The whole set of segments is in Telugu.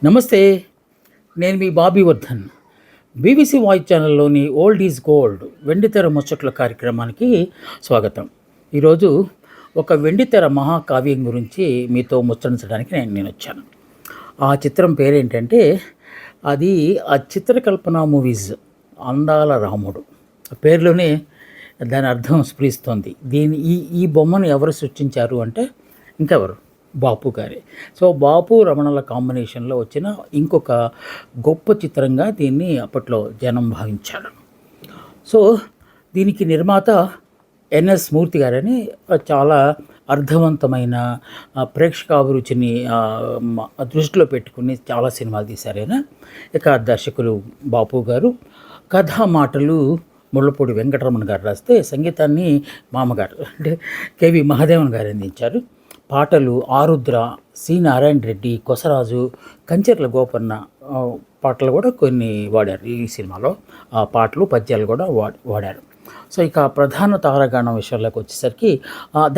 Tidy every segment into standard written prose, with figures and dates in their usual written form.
నమస్తే. నేను మీ బాబీ వర్ధన్. బీబీసీ వాయిస్ ఛానల్లోని ఓల్డ్ ఈజ్ గోల్డ్ వెండితెర ముచ్చట్ల కార్యక్రమానికి స్వాగతం. ఈరోజు ఒక వెండితెర మహాకావ్యం గురించి మీతో ముచ్చరించడానికి నేను వచ్చాను. ఆ చిత్రం పేరేంటంటే అది ఆ చిత్రకల్పన మూవీస్ అందాల రాముడు. పేరులోనే దాని అర్థం స్ఫురిస్తోంది. ఈ బొమ్మను ఎవరు సృష్టించారు అంటే ఇంకెవరు, బాపు గారే. సో బాపు రమణల కాంబినేషన్లో వచ్చిన ఇంకొక గొప్ప చిత్రంగా దీన్ని అప్పట్లో జనం భావించారు. సో దీనికి నిర్మాత ఎన్ఎస్ మూర్తి గారని చాలా అర్థవంతమైన ప్రేక్షకాభిరుచిని దృష్టిలో పెట్టుకుని చాలా సినిమాలు తీశారైనా. ఇక దర్శకులు బాపు గారు, కథా మాటలు ముళ్ళపూడి వెంకటరమణ గారు రాస్తే సంగీతాన్ని మామగారు అంటే కేవి మహాదేవన్ గారు అందించారు. పాటలు ఆరుద్ర, సి నారాయణ రెడ్డి, కొసరాజు, కంచెర్ల గోపన్న పాటలు కూడా కొన్ని వాడారు ఈ సినిమాలో. ఆ పాటలు పద్యాలు కూడా వాడారు. సో ఇక ప్రధాన తారాగణం విషయంలోకి వచ్చేసరికి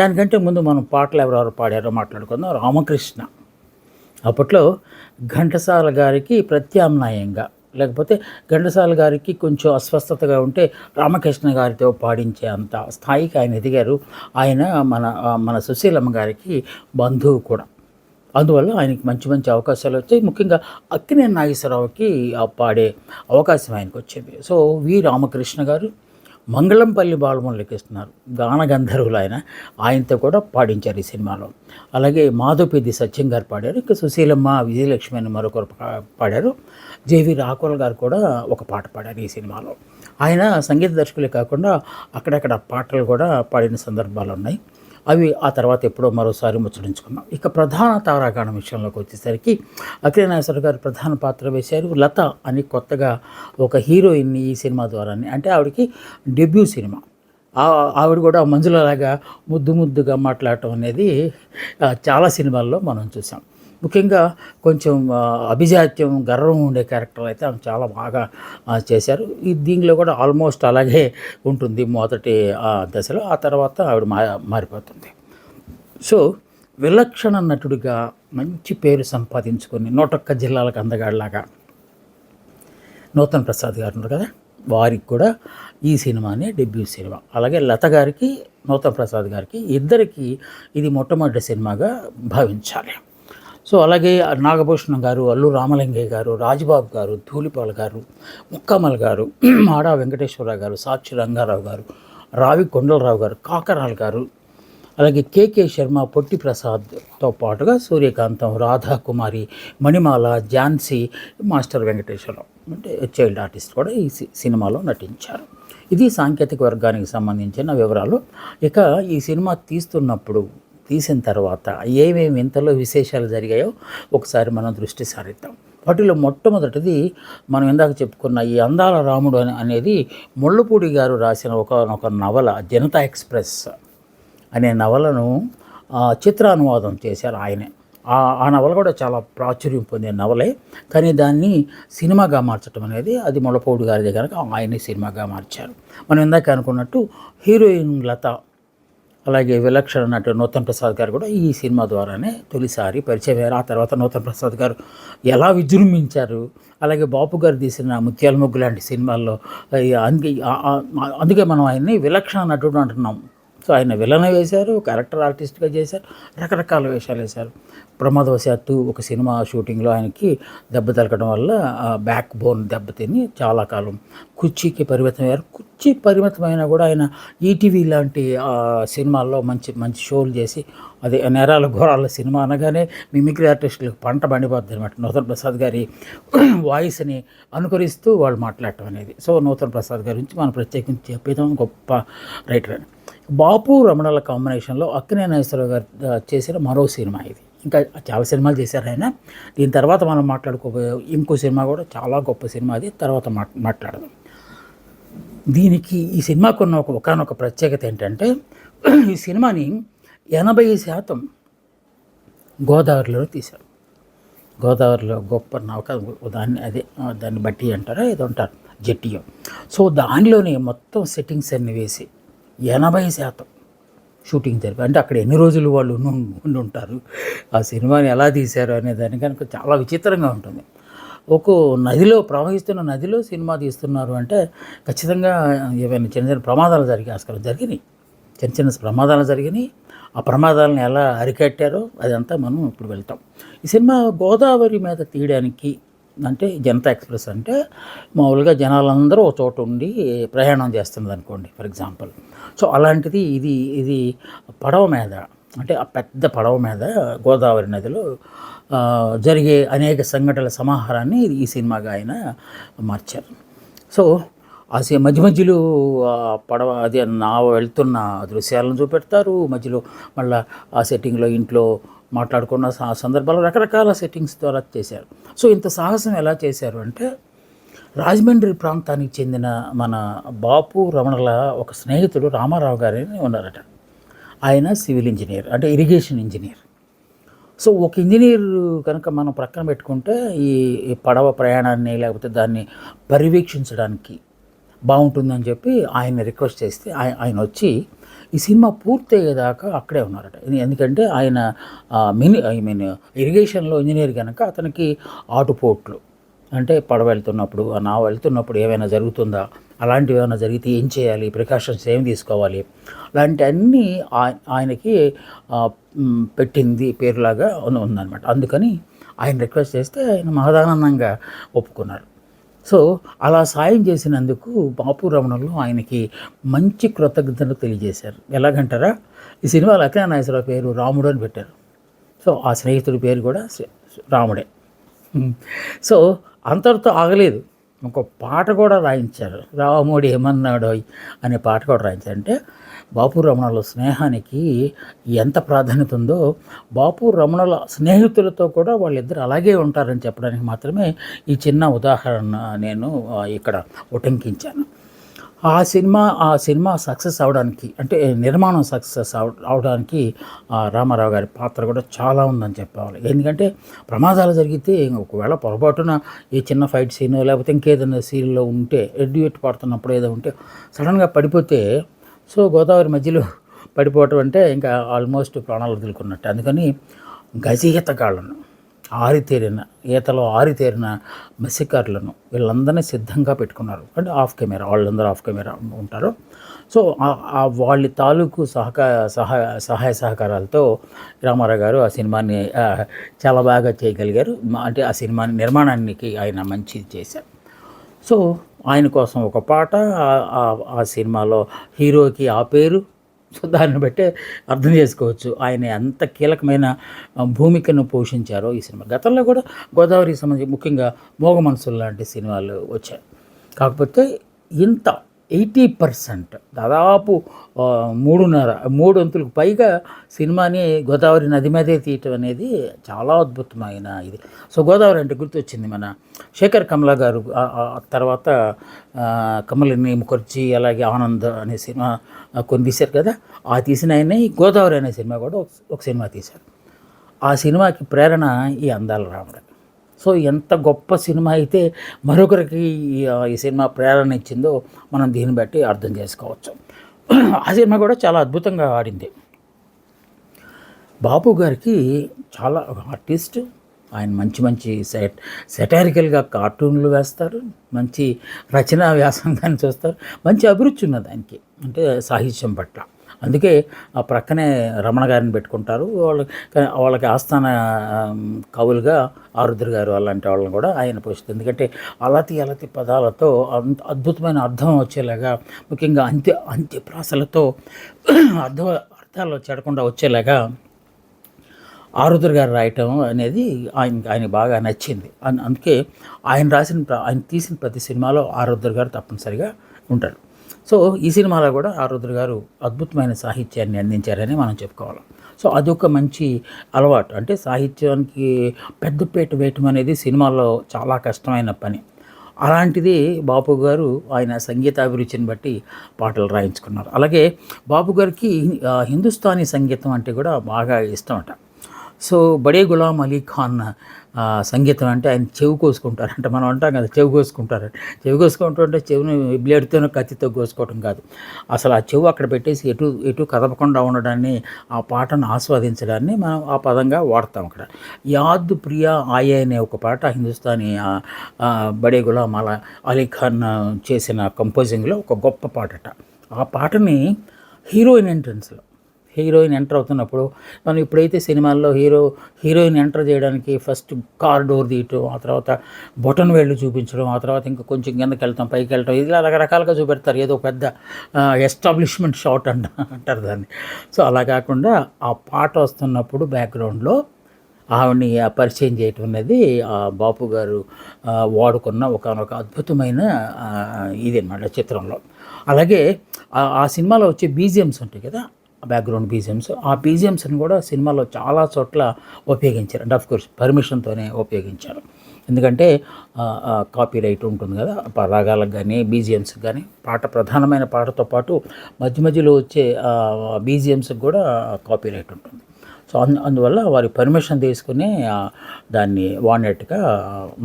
దానికంటే ముందు మనం పాటలు ఎవరెవరు పాడారో మాట్లాడుకుందాం. రామకృష్ణ అప్పట్లో ఘంటసాల గారికి ప్రత్యామ్నాయంగా, లేకపోతే ఘంటసాల గారికి కొంచెం అస్వస్థతగా ఉంటే రామకృష్ణ గారితో పాడించే అంత స్థాయికి ఆయన ఎదిగారు. ఆయన మన సుశీలమ్మ గారికి బంధువు కూడా. అందువల్ల ఆయనకి మంచి మంచి అవకాశాలు వచ్చాయి. ముఖ్యంగా అక్కినేని నాగేశ్వరరావుకి పాడే అవకాశం ఆయనకు వచ్చింది. సో వి రామకృష్ణ గారు మంగళంపల్లి బాలమురళికి ఇస్తున్నారు, గాన గంధర్వులు ఆయనతో కూడా పాడించారు ఈ సినిమాలో. అలాగే మాధవపెద్ది సత్యం గారు పాడారు. ఇక సుశీలమ్మ, విజయలక్ష్మి అని మరొకరు పాడారు. జేవి రాఘోల్ గారు కూడా ఒక పాట పాడారు ఈ సినిమాలో. ఆయన సంగీత దర్శకులే కాకుండా అక్కడక్కడ పాటలు కూడా పాడిన సందర్భాలు ఉన్నాయి. అవి ఆ తర్వాత ఎప్పుడో మరోసారి ముచ్చరించుకున్నాం. ఇక ప్రధాన తారాగణం విషయంలోకి వచ్చేసరికి అక్కినేని నాగేశ్వరరావు గారు ప్రధాన పాత్ర వేశారు. లత అని కొత్తగా ఒక హీరోయిన్ని ఈ సినిమా ద్వారానే, అంటే ఆవిడకి డెబ్యూ సినిమా. ఆవిడ కూడా మంజులలాగా ముద్దుగా మాట్లాడటం అనేది చాలా సినిమాల్లో మనం చూసాం. ముఖ్యంగా కొంచెం అభిజాత్యం, గర్వం ఉండే క్యారెక్టర్ అయితే ఆమె చాలా బాగా చేశారు. దీనిలో కూడా ఆల్మోస్ట్ అలాగే ఉంటుంది మొదటి దశలో. ఆ తర్వాత ఆవిడ మారిపోతుంది. సో విలక్షణ నటుడిగా మంచి పేరు సంపాదించుకొని 101 జిల్లాలకు అందగాడిలాగా నూతన్ ప్రసాద్ గారు ఉన్నారు కదా, వారికి కూడా ఈ సినిమానే డెబ్యూ సినిమా. అలాగే లత గారికి, నూతన్ ప్రసాద్ గారికి ఇద్దరికి ఇది మొట్టమొదటి సినిమాగా భావించాలి. సో అలాగే నాగభూషణం గారు, అల్లు రామలింగయ్య గారు, రాజబాబు గారు, ధూళిపాల గారు, ముక్కమల్ గారు, మాడా వెంకటేశ్వరరావు గారు, సాక్షి రంగారావు గారు, రావి కొండలరావు గారు, కాకరాల్ గారు, అలాగే కేకే శర్మ, పొట్టి ప్రసాద్తో పాటుగా సూర్యకాంతం, రాధాకుమారి, మణిమాల, ఝాన్సీ, మాస్టర్ వెంకటేశ్వరరావు అంటే చైల్డ్ ఆర్టిస్ట్ కూడా ఈ సినిమాలో నటించారు. ఇది సాంకేతిక వర్గానికి సంబంధించిన వివరాలు. ఇక ఈ సినిమా తీసిన తర్వాత ఏమేమి ఇంతలో విశేషాలు జరిగాయో ఒకసారి మనం దృష్టి సారిద్దాం. వాటిలో మొట్టమొదటిది మనం ఇందాక చెప్పుకున్న ఈ అందాల రాముడు అనేది ముళ్ళపూడి గారు రాసిన ఒక నవల, జనతా ఎక్స్ప్రెస్ అనే నవలను చిత్రానువాదం చేశారు ఆయనే. ఆ నవల కూడా చాలా ప్రాచుర్యం పొందే నవలే, కానీ దాన్ని సినిమాగా మార్చడం అనేది అది ముళ్ళపూడి గారి దగ్గర ఆయనే సినిమాగా మార్చారు. మనం ఇందాక అనుకున్నట్టు హీరోయిన్ లత, అలాగే విలక్షణ నటుడు నూతన్ ప్రసాద్ గారు కూడా ఈ సినిమా ద్వారానే తొలిసారి పరిచయం అయ్యారు. ఆ తర్వాత నూతన్ ప్రసాద్ గారు ఎలా విజృంభించారు. అలాగే బాపు గారు తీసిన ముత్యాల ముగ్గు లాంటి సినిమాల్లో అందుకే మనం ఆయన్ని విలక్షణ నటుడు అంటున్నాం. సో ఆయన విలన వేశారు, క్యారెక్టర్ ఆర్టిస్ట్గా చేశారు, రకరకాల వేషాలు వేశారు. ప్రమాదవశాత్తు ఒక సినిమా షూటింగ్లో ఆయనకి దెబ్బ తలకడం వల్ల బ్యాక్ బోన్ దెబ్బతిని చాలా కాలం కుర్చీకి పరిమితమయ్యారు. కుర్చీ పరిమితమైనా కూడా ఆయన ఈటీవీ లాంటి సినిమాల్లో మంచి షోలు చేసి, అదే నేరాల ఘోరాల సినిమా అనగానే మిమిక్రీ ఆర్టిస్టులకు పంట పండిపోద్ది అనమాట. నూతన్ ప్రసాద్ గారి వాయిస్ని అనుకరిస్తూ వాళ్ళు మాట్లాడటం అనేది. సో నూతన్ ప్రసాద్ గారి నుంచి మనం ప్రత్యేకించి చెప్పేదాం, గొప్ప రైటర్ అని. బాపు రమణల కాంబినేషన్లో అక్కినేని నాగేశ్వరరావు గారు చేసిన మరో సినిమా ఇది. ఇంకా చాలా సినిమాలు చేశారు ఆయన. దీని తర్వాత మనం మాట్లాడుకోబోయే ఇంకో సినిమా కూడా చాలా గొప్ప సినిమా, అది తర్వాత మాట్లాడదాం. ఈ సినిమాకున్న ఒకనొక ప్రత్యేకత ఏంటంటే ఈ సినిమాని 80% గోదావరిలో తీశారు. గోదావరిలో గొప్ప నౌక, దాన్ని బట్టి అంటారా ఏదో అంటారు, జెట్టియో. సో దానిలోనే మొత్తం సెట్టింగ్స్ అన్ని వేసి 80% షూటింగ్ జరిపి, అంటే అక్కడ ఎన్ని రోజులు వాళ్ళు ఉండి ఉంటారు, ఆ సినిమాని ఎలా తీశారు అనే దాని కనుక చాలా విచిత్రంగా ఉంటుంది. నదిలో ప్రవహిస్తున్న నదిలో సినిమా తీస్తున్నారు అంటే ఖచ్చితంగా ఏవైనా చిన్న చిన్న ప్రమాదాలు జరిగే ఆస్కారం జరిగినాయి. చిన్న చిన్న ప్రమాదాలు జరిగినాయి. ఆ ప్రమాదాలను ఎలా అరికట్టారో అదంతా మనం ఇప్పుడు వెళ్తాం. ఈ సినిమా గోదావరి మీద తీయడానికి, అంటే జనతా ఎక్స్‌ప్రెస్ అంటే మామూలుగా జనాలందరూ ఒక చోట ఉండి ప్రయాణం చేస్తున్నది అనుకోండి ఫర్ ఎగ్జాంపుల్. సో అలాంటిది ఇది పడవ మీద, అంటే ఆ పెద్ద పడవ మీద గోదావరి నదిలో జరిగే అనేక సంఘటనల సమాహారాన్ని ఈ సినిమాగా ఆయన మార్చారు. సో మధ్య మధ్యలో పడవ అది నావ వెళ్తున్న దృశ్యాలను చూపెడతారు. మధ్యలో మళ్ళీ ఆ సెట్టింగ్లో ఇంట్లో మాట్లాడుకున్న సందర్భాలు రకరకాల సెట్టింగ్స్ ద్వారా చేశారు. సో ఇంత సాహసం ఎలా చేశారు అంటే, రాజమండ్రి ప్రాంతానికి చెందిన మన బాపు రమణల ఒక స్నేహితుడు రామారావు గారని ఉన్నారట. ఆయన సివిల్ ఇంజనీర్, అంటే ఇరిగేషన్ ఇంజనీర్. సో ఒక ఇంజనీర్ కనుక మనం ప్రక్కన పెట్టుకుంటే ఈ పడవ ప్రయాణాన్ని లేకపోతే దాన్ని పర్యవేక్షించడానికి బాగుంటుందని చెప్పి ఆయన్ని రిక్వెస్ట్ చేస్తే ఆయన వచ్చి ఈ సినిమా పూర్తయ్యేదాకా అక్కడే ఉన్నారట. ఎందుకంటే ఆయన ఇరిగేషన్లో ఇంజనీర్ కనుక అతనికి ఆటుపోట్లు, అంటే పడవ వెళ్తున్నప్పుడు ఆ నావ వెళ్తున్నప్పుడు ఏమైనా జరుగుతుందా, అలాంటివి ఏమైనా జరిగితే ఏం చేయాలి, ప్రికాషన్స్ ఏం తీసుకోవాలి, అలాంటి అన్నీ ఆయనకి పెట్టింది పేరులాగా ఉందన్నమాట. అందుకని ఆయన రిక్వెస్ట్ చేస్తే ఆయన మహదానందంగా ఒప్పుకున్నారు. సో అలా సాయం చేసినందుకు బాపు రమణలు ఆయనకి మంచి కృతజ్ఞతలు తెలియజేశారు. ఎలాగంటారా, ఈ సినిమాలో అక్కినేని నాగేశ్వరరావు పేరు రాముడు అని పెట్టారు. సో ఆ స్నేహితుడి పేరు కూడా రాముడే. సో అంతటితో ఆగలేదు, ఒక పాట కూడా రాయించారు. రాముడు ఏమన్నాడోయ్ అనే పాట కూడా రాయించారు. అంటే బాపు రమణల స్నేహానికి ఎంత ప్రాధాన్యత ఉందో, బాపు రమణల స్నేహితులతో కూడా వాళ్ళిద్దరు అలాగే ఉంటారని చెప్పడానికి మాత్రమే ఈ చిన్న ఉదాహరణ నేను ఇక్కడ ఉటంకించాను. ఆ సినిమా సక్సెస్ అవడానికి, అంటే నిర్మాణం సక్సెస్ అవడానికి రామారావు గారి పాత్ర కూడా చాలా ఉందని చెప్పాలి. ఎందుకంటే ప్రమాదాలు జరిగితే ఒకవేళ పొరపాటున ఏ చిన్న ఫైట్ సీన్ లేకపోతే ఇంకేదైనా సీన్లో ఉంటే, డ్యూయెట్ పాడుతున్నప్పుడు ఏదో ఉంటే సడన్గా పడిపోతే, సో గోదావరి మధ్యలో పడిపోవటం అంటే ఇంకా ఆల్మోస్ట్ ప్రాణాలు వదులుకున్నట్టు. అందుకని గజఈతగాళ్ళను, ఈతలో ఆరితేరిన మత్స్యకారులను వీళ్ళందరినీ సిద్ధంగా పెట్టుకున్నారు. అంటే వాళ్ళందరూ ఆఫ్ కెమెరా ఉంటారు. సో వాళ్ళ తాలూకు సహాయ సహకారాలతో రామారావు గారు ఆ సినిమాని చాలా బాగా చేయగలిగారు. అంటే ఆ సినిమా నిర్మాణానికి ఆయన మంచిది చేశారు. సో ఆయన కోసం ఒక పాట, ఆ సినిమాలో హీరోకి ఆ పేరు, సో దాన్ని బట్టే అర్థం చేసుకోవచ్చు ఆయన ఎంత కీలకమైన భూమికను పోషించారో ఈ సినిమా. గతంలో కూడా గోదావరికి సంబంధించి ముఖ్యంగా మోగ మనసులు లాంటి సినిమాలు వచ్చాయి. కాకపోతే ఇంత 80% దాదాపు 3 వంతులకు పైగా సినిమాని గోదావరి నది మీదే తీయటం అనేది చాలా అద్భుతమైన ఇది. సో గోదావరి అంటే గుర్తొచ్చింది మన శేఖర్ కమలా గారు, తర్వాత కమలిని ముఖర్జీ, అలాగే ఆనంద్ అనే సినిమా కొన్ని తీశారు కదా. ఆ తీసిన ఆయన ఈ గోదావరి అనే సినిమా కూడా ఒక సినిమా తీశారు. ఆ సినిమాకి ప్రేరణ ఈ అందాల రాముడు. సో ఎంత గొప్ప సినిమా అయితే మరొకరికి ఈ సినిమా ప్రేరణ ఇచ్చిందో మనం దీన్ని బట్టి అర్థం చేసుకోవచ్చు. ఆ సినిమా కూడా చాలా అద్భుతంగా ఆడింది. బాపు గారికి చాలా ఆర్టిస్ట్, ఆయన మంచి సెటారికల్గా కార్టూన్లు వేస్తారు, మంచి రచనా వ్యాసంగాన్ని చూస్తారు, మంచి అభిరుచి ఉన్నది ఆయనకి, అంటే సాహిత్యం పట్ల. అందుకే ఆ ప్రక్కనే రమణ గారిని పెట్టుకుంటారు. వాళ్ళకి ఆస్థాన కవులుగా ఆరుద్ర గారు అలాంటి వాళ్ళని కూడా ఆయన పోషిస్తారు. ఎందుకంటే అలతి పదాలతో అద్భుతమైన అర్థం వచ్చేలాగా, ముఖ్యంగా అంత్యప్రాసలతో అర్థాలు చెడకుండా వచ్చేలాగా ఆరుద్ర గారు రాయటం అనేది ఆయన బాగా నచ్చింది. అందుకే ఆయన తీసిన ప్రతి సినిమాలో ఆరుద్ర గారు తప్పనిసరిగా ఉంటారు. సో ఈ సినిమాలో కూడా ఆరుద్ర గారు అద్భుతమైన సాహిత్యాన్ని అందించారని మనం చెప్పుకోవాలి. సో అదొక మంచి అలవాటు. అంటే సాహిత్యానికి పెద్దపీట వేయటం అనేది సినిమాల్లో చాలా కష్టమైన పని. అలాంటిది బాపు గారు ఆయన సంగీతాభిరుచిని బట్టి పాటలు రాయించుకున్నారు. అలాగే బాపు గారికి హిందుస్థానీ సంగీతం అంటే కూడా బాగా ఇష్టమట. సో బడే గులాం అలీ ఖాన్ సంగీతం అంటే ఆయన చెవి కోసుకుంటారు అంటే మనం అంటాం కదా చెవి కోసుకుంటారు. చెవి కోసుకుంటుంటే చెవిని బ్లేడ్తోనో కత్తితో కోసుకోవడం కాదు, అసలు ఆ చెవు అక్కడ పెట్టేసి ఎటు ఎటు కదపకుండా ఉండడాన్ని, ఆ పాటను ఆస్వాదించడాన్ని మనం ఆ పదంగా వాడతాం అక్కడ. యాద్ ప్రియా ఆయే అనే ఒక పాట హిందుస్థానీ బడే గులాం అలీ ఖాన్ చేసిన కంపోజింగ్లో ఒక గొప్ప పాటట. ఆ పాటని హీరోయిన్ ఎంటర్ అవుతున్నప్పుడు, మనం ఇప్పుడైతే సినిమాల్లో హీరోయిన్ ఎంటర్ చేయడానికి ఫస్ట్ కార్ డోర్ తీయటం, ఆ తర్వాత బొటన్ వేళ్ళు చూపించడం, ఆ తర్వాత ఇంకా కొంచెం కిందకి వెళ్తాం పైకి వెళ్ళటం, ఇలా రకరకాలుగా చూపెడతారు. ఏదో పెద్ద ఎస్టాబ్లిష్మెంట్ షాట్ అంటారు దాన్ని. సో అలా కాకుండా ఆ పాట వస్తున్నప్పుడు బ్యాక్గ్రౌండ్లో ఆవిడని పరిచయం చేయటం అనేది బాపు గారు వాడుకున్న ఒక అద్భుతమైన ఇది అన్నమాట చిత్రంలో. అలాగే ఆ సినిమాలో వచ్చే బీజిఎమ్స్ ఉంటాయి కదా, బ్యాక్గ్రౌండ్ బీజిఎమ్స్, ఆ బీజిఎమ్స్ని కూడా సినిమాలో చాలా చోట్ల ఉపయోగించారు. అంటే ఆఫ్కోర్స్ పర్మిషన్తోనే ఉపయోగించారు, ఎందుకంటే కాపీరైట్ ఉంటుంది కదా రాగాలకు కానీ బీజిఎమ్స్కి కానీ. ప్రధానమైన పాటతో పాటు మధ్య మధ్యలో వచ్చే బీజిఎమ్స్కి కూడా కాపీరైట్ ఉంటుంది. సో అందువల్ల వారి పర్మిషన్ తీసుకుని దాన్ని వాడినట్టుగా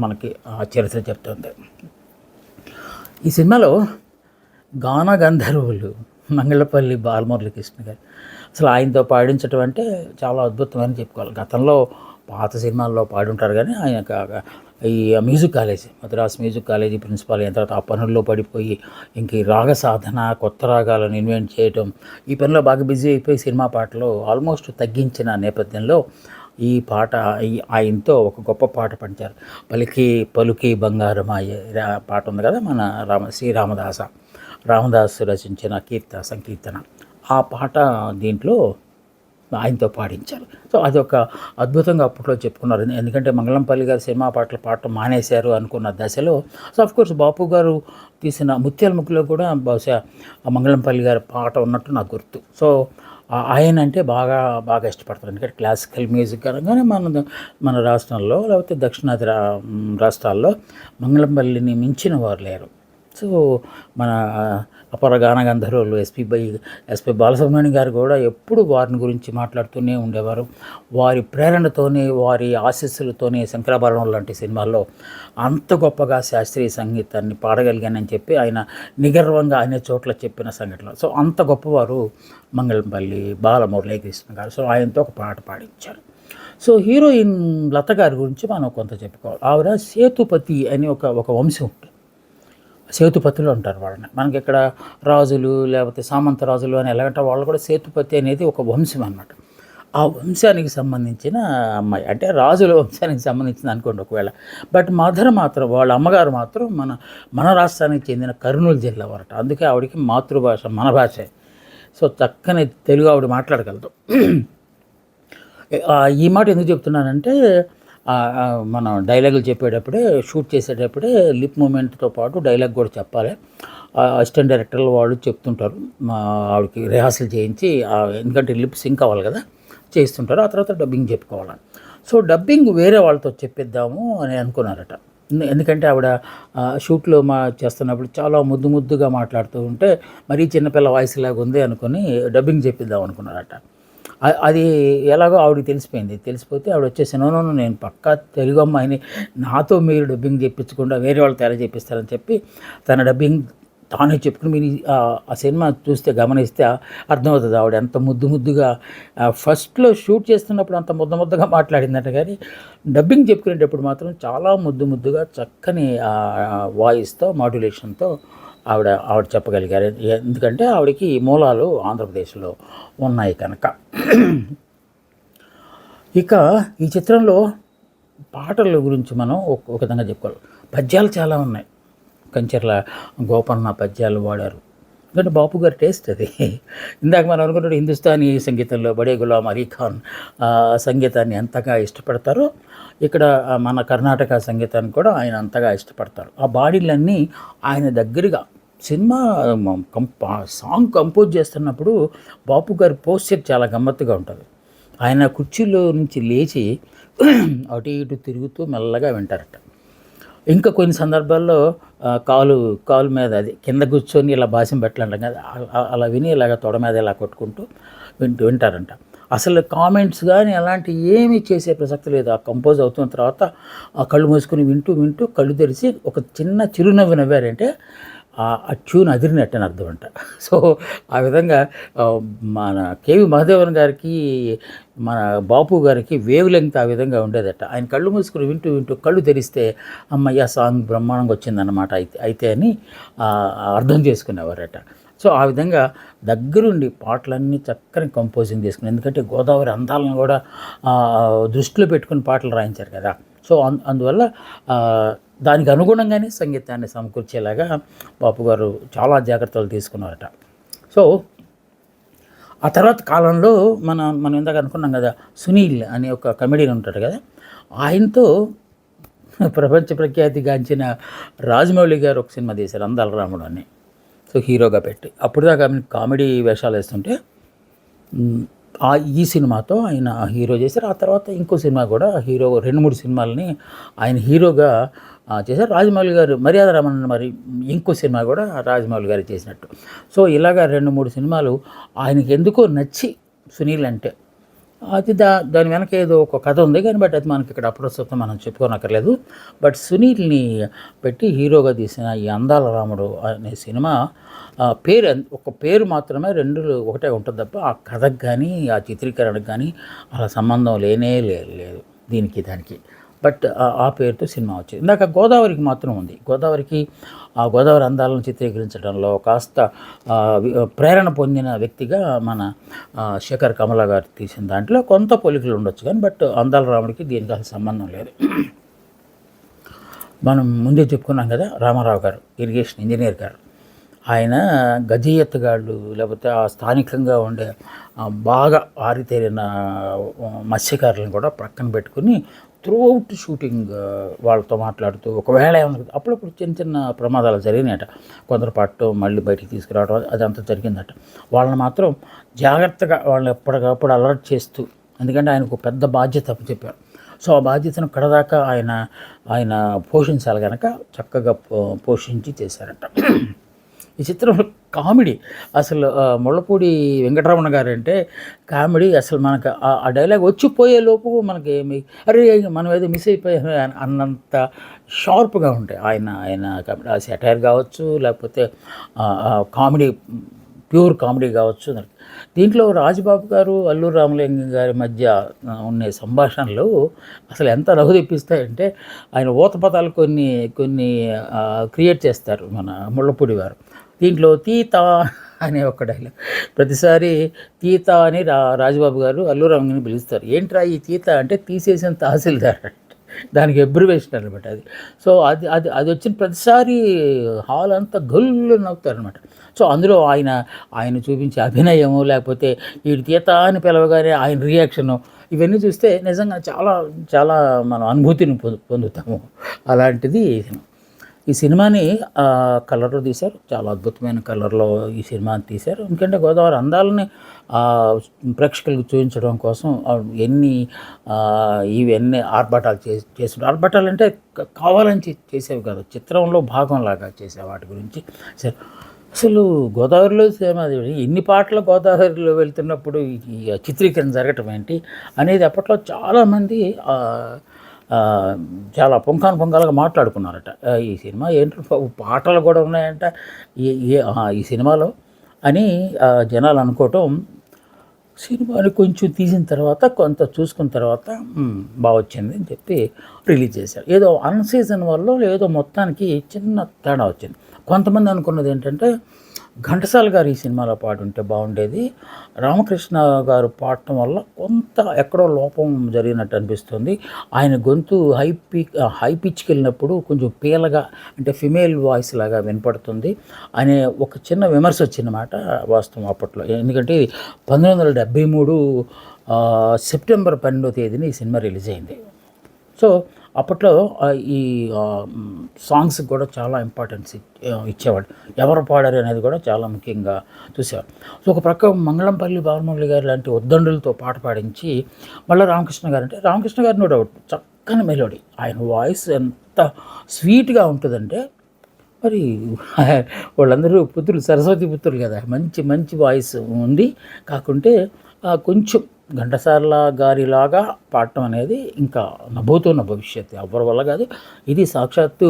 మనకి చరిత్ర చెప్తుంది. ఈ సినిమాలో గాన గంధర్వులు మంగళపల్లి బాలమురళీకృష్ణ గారు, అసలు ఆయనతో పాడించడం అంటే చాలా అద్భుతమని చెప్పుకోవాలి. గతంలో పాత సినిమాల్లో పాడుంటారు కానీ ఆయన ఈ music college, Madras music college principal అయిన తర్వాత ఆ పనుల్లో పడిపోయి ఇంక ఈ రాగ సాధన, కొత్త రాగాలను ఇన్వెంట్ చేయటం, ఈ పనిలో బాగా బిజీ అయిపోయి సినిమా పాటలు ఆల్మోస్ట్ తగ్గించిన నేపథ్యంలో ఈ పాట ఆయనతో ఒక గొప్ప పాట పంచారు. పలుకి బంగారమాయే పాట ఉంది కదా, మన రామదాసు రచించిన సంకీర్తన. ఆ పాట దీంట్లో ఆయనతో పాడించారు. సో అదొక అద్భుతంగా అప్పట్లో చెప్పుకున్నారు. ఎందుకంటే మంగళంపల్లి గారు సినిమా పాటలు పాడటం మానేశారు అనుకున్న దశలో, సో ఆఫ్కోర్స్ బాపు గారు తీసిన ముత్యాల ముగ్గులో కూడా బహుశా మంగళంపల్లి గారి పాట ఉన్నట్టు నాకు గుర్తు. సో ఆయన అంటే బాగా ఇష్టపడతారు. ఎందుకంటే క్లాసికల్ మ్యూజిక్ అనగానే మన రాష్ట్రంలో లేకపోతే దక్షిణాది రాష్ట్రాల్లో మంగళంపల్లిని మించిన వారు లేరు. సో మన అపర గాన గంధర్వులు ఎస్పి బాలసుబ్రహ్మణ్యం గారు కూడా ఎప్పుడు వారిని గురించి మాట్లాడుతూనే ఉండేవారు. వారి ప్రేరణతోనే, వారి ఆశీస్సులతోనే శంకరాభరణం లాంటి సినిమాల్లో అంత గొప్పగా శాస్త్రీయ సంగీతాన్ని పాడగలిగానని చెప్పి ఆయన నిగర్వంగా అనే చోట్ల చెప్పిన సంఘటన. సో అంత గొప్పవారు మంగళంపల్లి బాలమురళీకృష్ణ గారు. సో ఆయనతో ఒక పాట పాడించారు. సో హీరోయిన్ లత గారి గురించి మనం కొంత చెప్పుకోవాలి. ఆవిడ సేతుపతి అని ఒక వంశం ఉంటుంది. సేతుపతులు అంటారు వాళ్ళని. మనకి ఇక్కడ రాజులు లేకపోతే సామంత రాజులు అని ఎలాగంటే వాళ్ళు కూడా సేతుపతి అనేది ఒక వంశం అన్నమాట. ఆ వంశానికి సంబంధించిన అమ్మాయి, అంటే రాజుల వంశానికి సంబంధించింది అనుకోండి ఒకవేళ. బట్ వాళ్ళ అమ్మగారు మాత్రం మన రాష్ట్రానికి చెందిన కర్నూలు జిల్లా వారట. అందుకే ఆవిడకి మాతృభాష మన భాషే. సో చక్కని తెలుగు ఆవిడ మాట్లాడగలదు. ఈ మాట ఎందుకు చెప్తున్నానంటే, మనం డైలాగులు చెప్పేటప్పుడే, షూట్ చేసేటప్పుడే లిప్ మూమెంట్తో పాటు డైలాగ్ కూడా చెప్పాలి. అసిస్టెంట్ డైరెక్టర్లు వాళ్ళు చెప్తుంటారు, ఆవిడకి రిహార్సల్ చేయించి, ఎందుకంటే లిప్ సింక్ అవ్వాలి కదా, చేస్తుంటారు. ఆ తర్వాత డబ్బింగ్ చెప్పుకోవాలని. సో డబ్బింగ్ వేరే వాళ్ళతో చెప్పిద్దాము అని అనుకున్నారట. ఎందుకంటే ఆవిడ షూట్లో చేస్తున్నప్పుడు చాలా ముద్దుగా మాట్లాడుతూ ఉంటే మరీ చిన్నపిల్ల వాయిస్ లాగా ఉంది అనుకుని డబ్బింగ్ చెప్పిద్దాం అనుకున్నారట. అది ఎలాగో ఆవిడకి తెలిసిపోతే ఆవిడ వచ్చేసి, నో నేను పక్కా తెలుగు అమ్మాయిని, నాతో మీరు డబ్బింగ్ చెప్పించకుండా వేరే వాళ్ళు తయారు చేపిస్తారని చెప్పి తన డబ్బింగ్ తానే చెప్పుకుని, మీరు ఆ సినిమా చూస్తే గమనిస్తే అర్థమవుతుంది ఆవిడ ఎంత ముద్దుగా ఫస్ట్లో షూట్ చేస్తున్నప్పుడు అంత ముద్దగా మాట్లాడిందట. కానీ డబ్బింగ్ చెప్పుకునేటప్పుడు మాత్రం చాలా ముద్దుగా చక్కని వాయిస్తో, మాడ్యులేషన్తో ఆవిడ చెప్పగలిగారు. ఎందుకంటే ఆవిడకి మూలాలు ఆంధ్రప్రదేశ్లో ఉన్నాయి కనుక. ఇక ఈ చిత్రంలో పాటల గురించి మనం ఒక విధంగా చెప్పుకోవాలి. పద్యాలు చాలా ఉన్నాయి. కంచర్ల గోపన్న పద్యాలు వాడారు. ఎందుకంటే బాపు గారి టేస్ట్ అది. ఇందాక మనం అనుకున్నట్టు హిందుస్థానీ సంగీతంలో బడే గులాం అలీ ఖాన్ సంగీతాన్ని ఎంతగా ఇష్టపడతారో, ఇక్కడ మన కర్ణాటక సంగీతాన్ని కూడా ఆయన అంతగా ఇష్టపడతారు. ఆ బాడీలన్నీ ఆయన దగ్గరగా సినిమా సాంగ్ కంపోజ్ చేస్తున్నప్పుడు బాపు గారి పోస్చర్ చాలా గమ్మత్తుగా ఉంటుంది. ఆయన కుర్చీలో నుంచి లేచి అటు ఇటు తిరుగుతూ మెల్లగా వింటారట. ఇంకా కొన్ని సందర్భాల్లో కాలు మీద అది కింద కూర్చొని ఇలా భాషం పెట్టాలంటాం కదా, అలా విని ఇలాగ తొడ మీద ఇలా కొట్టుకుంటూ వింటారంట. అసలు కామెంట్స్ కానీ అలాంటివి ఏమీ చేసే ప్రసక్తి లేదు. ఆ కంపోజ్ అవుతున్న తర్వాత ఆ కళ్ళు మూసుకొని వింటూ వింటూ కళ్ళు తెరిచి ఒక చిన్న చిరునవ్వు నవ్వారంటే ఆ ట్యూన్ అదిరినట్టని అర్థం అంట. సో ఆ విధంగా మన కేవి మహాదేవన్ గారికి, మన బాపు గారికి వేవ్ లెంగ్త్ ఆ విధంగా ఉండేదట. ఆయన కళ్ళు మూసుకుని వింటూ వింటూ కళ్ళు తెరిస్తే అమ్మయ్య సాంగ్ బ్రహ్మాండంగా వచ్చిందన్నమాట అయితే అని అర్థం చేసుకునేవారట. సో ఆ విధంగా దగ్గరుండి పాటలన్నీ చక్కని కంపోజింగ్ చేసుకుని, ఎందుకంటే గోదావరి అందాలను కూడా దృష్టిలో పెట్టుకుని పాటలు రాయించారు కదా. సో అందువల్ల దానికి అనుగుణంగానే సంగీతాన్ని సమకూర్చేలాగా బాపు గారు చాలా జాగ్రత్తలు తీసుకున్నారట. సో ఆ తర్వాత కాలంలో మనం ఇందాక అనుకున్నాం కదా, సునీల్ అనే ఒక కమెడియన్ ఉంటాడు కదా, ఆయనతో ప్రపంచ ప్రఖ్యాతిగాంచిన రాజమౌళి గారు ఒక సినిమా తీశారు, అందాల రాముడు అని. సో హీరోగా పెట్టి అప్పుడు దాకా కామెడీ వేషాలు వేస్తుంటే ఈ సినిమాతో ఆయన హీరో చేశారు. ఆ తర్వాత ఇంకో సినిమా కూడా హీరో 2-3 సినిమాలని ఆయన హీరోగా చేశారు. రాజమౌళి గారు మర్యాద రామన్ మరి ఇంకో సినిమా కూడా రాజమౌళి గారు చేసినట్టు. సో ఇలాగా 2-3 సినిమాలు ఆయనకి ఎందుకో నచ్చి సునీల్ అంటే అది దాని వెనక ఏదో ఒక కథ ఉంది కానీ బట్ అది మనకి ఇక్కడ అప్రస్తుతం మనం చెప్పుకోనక్కర్లేదు. బట్ సునీల్ని పెట్టి హీరోగా తీసిన ఈ అందాల రాముడు అనే సినిమా ఒక పేరు మాత్రమే, 2 ఒకటే ఉంటుంది తప్ప ఆ కథకు కానీ ఆ చిత్రీకరణకు కానీ అలా సంబంధం లేనే లేదు దీనికి దానికి. బట్ ఆ పేరుతో సినిమా వచ్చింది. ఇందాక గోదావరికి మాత్రం ఉంది. గోదావరికి ఆ గోదావరి అందాలను చిత్రీకరించడంలో కాస్త ప్రేరణ పొందిన వ్యక్తిగా మన శేఖర్ కమల గారు తీసిన దాంట్లో కొంత పోలికలు ఉండొచ్చు కానీ బట్ అందాల రాముడికి దీనికి అసలు సంబంధం లేదు. మనం ముందే చెప్పుకున్నాం కదా, రామారావు గారు ఇరిగేషన్ ఇంజనీర్ గారు, ఆయన గజయెత్తగాళ్ళు లేకపోతే ఆ స్థానికంగా ఉండే బాగా ఆరితేరిన మత్స్యకారులను కూడా ప్రక్కన పెట్టుకుని త్రూఅవుట్ షూటింగ్ వాళ్ళతో మాట్లాడుతూ, ఒకవేళ ఏమన్నా అప్పుడప్పుడు చిన్న చిన్న ప్రమాదాలు జరిగినాయట, కొందరు పట్టడం మళ్ళీ బయటికి తీసుకురావడం అదంతా జరిగిందట. వాళ్ళని మాత్రం జాగ్రత్తగా వాళ్ళని ఎప్పటికప్పుడు అలర్ట్ చేస్తూ, ఎందుకంటే ఆయనకు పెద్ద బాధ్యత చెప్పారు. సో ఆ బాధ్యతను కడదాకా ఆయన పోషించాలి కనుక చక్కగా పోషించి చేశారట. ఈ చిత్రంలో కామెడీ అసలు ముళ్ళపూడి వెంకటరమణ గారు అంటే కామెడీ అసలు మనకు ఆ డైలాగ్ వచ్చిపోయే లోపు మనకి అరే మనం ఏదో మిస్ అయిపోయాము అన్నంత షార్ప్గా ఉంటాయి ఆయన కామెడీ. ఆ సెటైర్ కావచ్చు లేకపోతే కామెడీ, ప్యూర్ కామెడీ కావచ్చు. దీంట్లో రాజబాబు గారు అల్లూరి రామలింగం గారి మధ్య ఉండే సంభాషణలు అసలు ఎంత నవ్వు తెప్పిస్తాయంటే, ఆయన ఊతపదాలు కొన్ని క్రియేట్ చేస్తారు మన ముళ్ళపూడి వారు. దీంట్లో తీత అనే ఒక డైలాగ్, ప్రతిసారి తీత అని రాజబాబు గారు అల్లూరి రామలింగని పిలుస్తారు. ఏంట్రా ఈ తీత అంటే తీసేసిన తహసీల్దార్, దానికి అబ్రివేషన్ అనమాట అది. సో అది వచ్చిన ప్రతిసారి హాల్ అంతా గొల్లు నవ్వుతారనమాట. సో అందులో ఆయన చూపించే అభినయము లేకపోతే వీడి తీత అని పిలవగానే ఆయన రియాక్షను ఇవన్నీ చూస్తే నిజంగా చాలా చాలా మనం అనుభూతిని పొందుతాము. అలాంటిది ఈ సినిమాని కలర్లో తీశారు, చాలా అద్భుతమైన కలర్లో ఈ సినిమాని తీశారు. ఎందుకంటే గోదావరి అందాలని ప్రేక్షకులకు చూపించడం కోసం ఇవన్నీ ఆర్భాటాలు చేసి ఆర్భాటాలు అంటే కావాలని చేసేవి కాదు, చిత్రంలో భాగంలాగా చేసే వాటి గురించి. అసలు గోదావరిలో సినిమా ఎన్ని పాటలు గోదావరిలో వెళ్తున్నప్పుడు ఈ చిత్రీకరణ జరగటం ఏంటి అనేది అప్పట్లో చాలామంది చాలా పొంగాలుగా మాట్లాడుకున్నారట. ఈ సినిమా ఏంటో పాటలు కూడా ఉన్నాయంట ఈ సినిమాలో అని జనాలు అనుకోవటం. సినిమాని కొంచెం తీసిన తర్వాత కొంత చూసుకున్న తర్వాత బాగా వచ్చింది అని చెప్పి రిలీజ్ చేశారు. ఏదో అన్సీజన్ వల్ల ఏదో మొత్తానికి చిన్న తేడా వచ్చింది. కొంతమంది అనుకున్నది ఏంటంటే ఘంటసాల గారు ఈ సినిమాలో పాడుంటే బాగుండేది, రామకృష్ణ గారు పాడటం వల్ల కొంత ఎక్కడో లోపం జరిగినట్టు అనిపిస్తుంది, ఆయన గొంతు హై పిచ్కి వెళ్ళినప్పుడు కొంచెం పీలగా అంటే ఫిమేల్ వాయిస్ లాగా వినపడుతుంది అనే ఒక చిన్న విమర్శ వచ్చిందన్నమాట. వాస్తవం అప్పట్లో, ఎందుకంటే 1973 సెప్టెంబర్ 12వ తేదీన ఈ సినిమా రిలీజ్ అయింది. సో అప్పట్లో ఈ సాంగ్స్కి కూడా చాలా ఇంపార్టెన్స్ ఇచ్చేవాడు, ఎవరు పాడారు అనేది కూడా చాలా ముఖ్యంగా చూసేవారు. సో ఒక ప్రక్క మంగళంపల్లి బాలమురళి గారు లాంటి ఉద్దండులతో పాట పాడించి మళ్ళీ రామకృష్ణ గారు అంటే రామకృష్ణ గారు నో డౌట్ చక్కని మెలోడీ, ఆయన వాయిస్ ఎంత స్వీట్గా ఉంటుందంటే మరి వాళ్ళందరూ పుత్రులు, సరస్వతి పుత్రులు కదా, మంచి వాయిస్ ఉంది. కాకుంటే కొంచెం ఘంటసాల గారిలాగా పాడటం అనేది ఇంకా నభూతున్న భవిష్యత్తు ఎవరి వల్ల కాదు. ఇది సాక్షాత్తు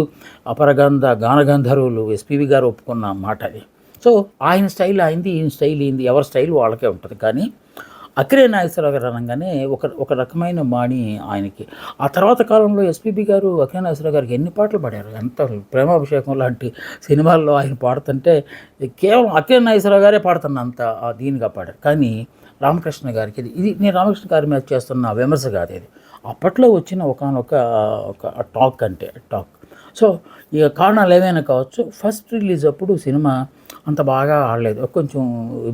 అపరగంధ గానగంధర్వులు ఎస్పీవి గారు ఒప్పుకున్న మాట అది. సో ఆయన స్టైల్ అయింది, ఈయన స్టైల్ అయింది, ఎవరి స్టైల్ వాళ్ళకే ఉంటుంది. కానీ అక్కినేని నాగేశ్వరరావు గారు అనగానే ఒక రకమైన బాణి ఆయనకి. ఆ తర్వాత కాలంలో ఎస్పీబీ గారు అక్కినేని నాగేశ్వరరావు గారికి ఎన్ని పాటలు పాడారు. ఎంత ప్రేమాభిషేకం లాంటి సినిమాల్లో ఆయన పాడుతుంటే కేవలం అక్కినేని నాగేశ్వరరావు గారే పాడుతున్నంత దీనిగా పాడారు. కానీ రామకృష్ణ గారికి ఇది నేను రామకృష్ణ గారి మీద చేస్తున్న విమర్శ కాదు. ఇది అప్పట్లో వచ్చిన ఒకానొక టాక్. సో ఇక కారణాలు ఏమైనా కావచ్చు. ఫస్ట్ రిలీజ్ అప్పుడు సినిమా అంత బాగా ఆడలేదు, కొంచెం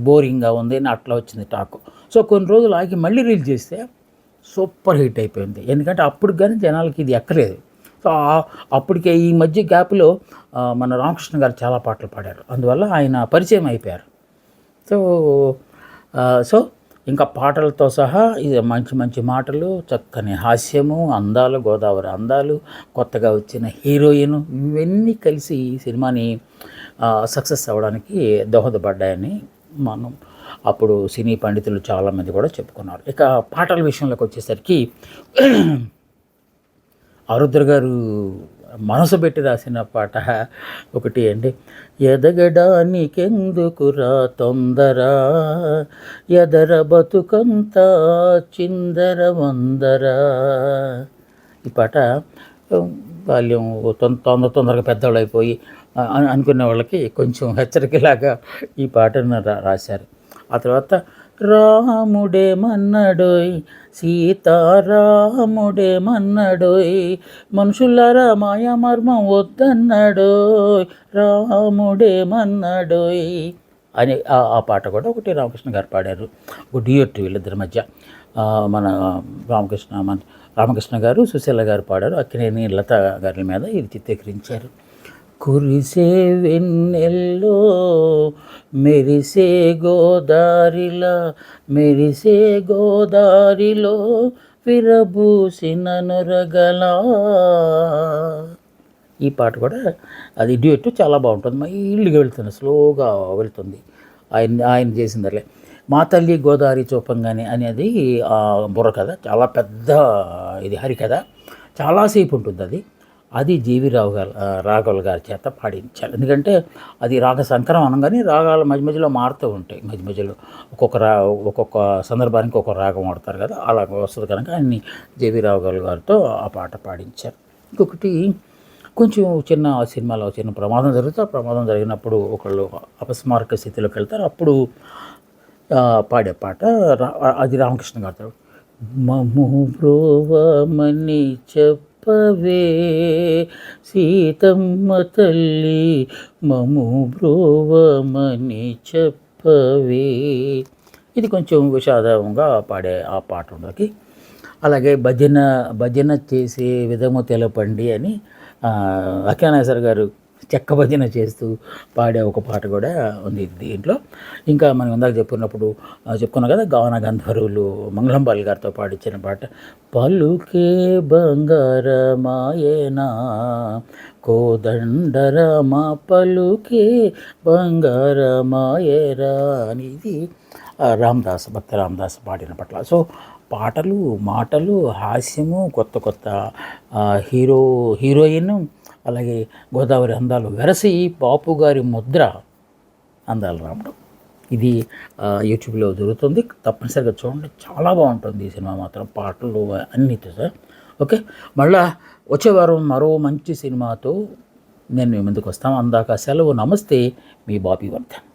బోరింగ్గా ఉంది అని అట్లా వచ్చింది టాక్. సో కొన్ని రోజులు ఆగి మళ్ళీ రిలీజ్ చేస్తే సూపర్ హిట్ అయిపోయింది. ఎందుకంటే అప్పుడు కానీ జనాలకి ఇది ఎక్కలేదు. సో అప్పటికే ఈ మధ్య గ్యాప్లో మన రామకృష్ణ గారు చాలా పాటలు పాడారు, అందువల్ల ఆయన పరిచయం అయిపోయారు. సో ఇంకా పాటలతో సహా ఇది మంచి మాటలు, చక్కని హాస్యము, అందాలు, గోదావరి అందాలు, కొత్తగా వచ్చిన హీరోయిన్, ఇవన్నీ కలిసి ఈ సినిమాని సక్సెస్ అవ్వడానికి దోహదపడ్డాయని మనం అప్పుడు సినీ పండితులు చాలామంది కూడా చెప్పుకున్నారు. ఇక పాటల విషయంలోకి వచ్చేసరికి ఆరుద్ర గారు మనసు పెట్టి రాసిన పాట ఒకటి అండి. ఎదగడానికెందుకురా తొందర, ఎదర బతుకంతా చిందర వందర. ఈ పాట బాల్యం తొందరగా పెద్దవాళ్ళు అయిపోయి అనుకునే వాళ్ళకి కొంచెం హెచ్చరికలాగా ఈ పాటను రాశారు. ఆ తర్వాత రాముడే మన్నడోయ్ సీతారాముడే మన్నడోయ్, మనుషులారా మాయామర్మం వద్దన్నాడోయ్, రాముడే మన్నడోయ్ అని ఆ పాట కూడా ఒకటి రామకృష్ణ గారు పాడారు. ఒక డ్యూయట్ వీళ్ళిద్దరి మధ్య. మన రామకృష్ణ గారు, సుశీల గారు పాడారు. అక్కినేని లత గారి మీద ఇది చిత్రీకరించారు. కురిసే వెన్నెల్లో మెరిసే గోదారిలో విరబూసిన నొరగలా. ఈ పాట కూడా అది డ్యూయట్ చాలా బాగుంటుంది. మైల్డ్గా వెళ్తుంది, స్లోగా వెళ్తుంది. ఆయన చేసిందలే. మా తల్లి గోదావరి చూపంగానే అనేది బుర్ర కథ, చాలా పెద్ద ఇది హరికథ, చాలాసేపు ఉంటుంది. అది జీవి రాఘవుల గారి చేత పాడించాలి. ఎందుకంటే అది రాగ సంకరం అనగానే రాగాలు మధ్యలో మారుతూ ఉంటాయి. మధ్యలో ఒక్కొక్క సందర్భానికి ఒక్కొక్క రాగం వాడతారు కదా, అలా వస్తుంది కనుక ఆయన్ని జీవి రాఘవుల గారితో ఆ పాట పాడించారు. ఇంకొకటి కొంచెం చిన్న సినిమాలో చిన్న ప్రమాదం జరుగుతుంది. ఆ ప్రమాదం జరిగినప్పుడు ఒకళ్ళు అపస్మారక స్థితిలోకి వెళ్తారు. అప్పుడు పాడే పాట అది రామకృష్ణ గారితో. మము బ్రోవమని చెప్పవే సీతమ్మ తల్లి, మము బ్రోవమని చెప్పవే. ఇది కొంచెం విషాదంగా పాడే ఆ పాట ఉండకి. అలాగే భజన చేసే విధము తెలపండి అని అక్కినేని గారు చెక్క భజన చేస్తూ పాడే ఒక పాట కూడా ఉంది దీంట్లో. ఇంకా మనం ఇందాక చెప్పుకున్నాం కదా, గాన గంధర్వులు మంగళంపాల్ గారితో పాడించిన పాట. పలుకే బంగారమాయేనా కోదండరామా పలుకే బంగారమాయేరా అని ఇది భక్త రామదాస్ పాడిన పట్ల. సో పాటలు, మాటలు, హాస్యము, కొత్త హీరోయిన్, అలాగే గోదావరి అందాలు వెరసి బాపు గారి ముద్ర అందాలు రావడం, ఇది యూట్యూబ్లో దొరుకుతుంది. తప్పనిసరిగా చూడండి, చాలా బాగుంటుంది ఈ సినిమా మాత్రం, పాటలు అన్నిటి సార్. ఓకే, మళ్ళా వచ్చే వారం మరో మంచి సినిమాతో నేను మీ ముందుకు వస్తాను. అందాక సెలవు. నమస్తే, మీ బాబీ వర్ధన్.